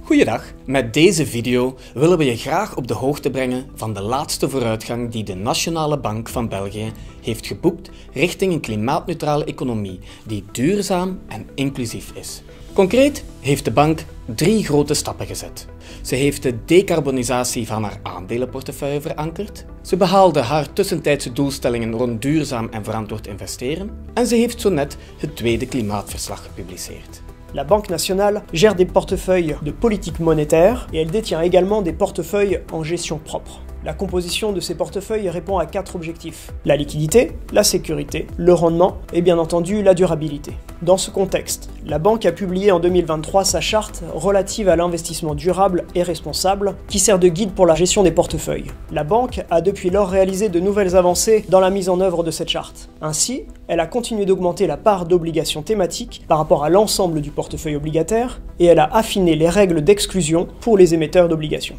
Goeiedag, met deze video willen we je graag op de hoogte brengen van de laatste vooruitgang die de Nationale Bank van België heeft geboekt richting een klimaatneutrale economie die duurzaam en inclusief is. Concreet heeft de bank 3 grote stappen gezet. Ze heeft de decarbonisatie van haar aandelenportefeuille verankerd, ze behaalde haar tussentijdse doelstellingen rond duurzaam en verantwoord investeren en ze heeft zo net het tweede klimaatverslag gepubliceerd. La Banque nationale gère des portefeuilles de politique monétaire et elle détient également des portefeuilles en gestion propre. La composition de ces portefeuilles répond à 4 objectifs: la liquidité, la sécurité, le rendement et bien entendu la durabilité. Dans ce contexte, la banque a publié en 2023 sa charte relative à l'investissement durable et responsable qui sert de guide pour la gestion des portefeuilles. La banque a depuis lors réalisé de nouvelles avancées dans la mise en œuvre de cette charte. Ainsi, elle a continué d'augmenter la part d'obligations thématiques par rapport à l'ensemble du portefeuille obligataire et elle a affiné les règles d'exclusion pour les émetteurs d'obligations.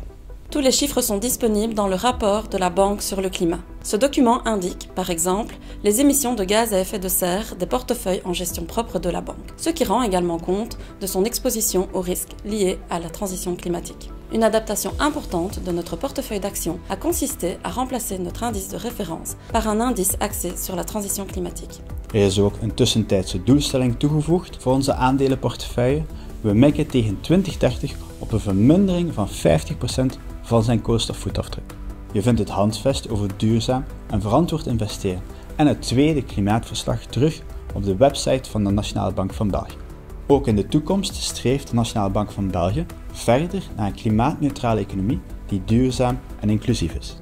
Tous les chiffres sont disponibles dans le rapport de la Banque sur le climat. Ce document indique, par exemple, les émissions de gaz à effet de serre des portefeuilles en gestion propre de la banque, ce qui rend également compte de son exposition aux risques liés à la transition climatique. Une adaptation importante de notre portefeuille d'actions a consisté à remplacer notre indice de référence par un indice axé sur la transition climatique. Is ook een tussentijdse doelstelling toegevoegd voor onze aandelenportefeuille. We mikken tegen 2030 op een vermindering van 50% van zijn koolstofvoetafdruk. Je vindt het handvest over duurzaam en verantwoord investeren en het tweede klimaatverslag terug op de website van de Nationale Bank van België. Ook in de toekomst streeft de Nationale Bank van België verder naar een klimaatneutrale economie die duurzaam en inclusief is.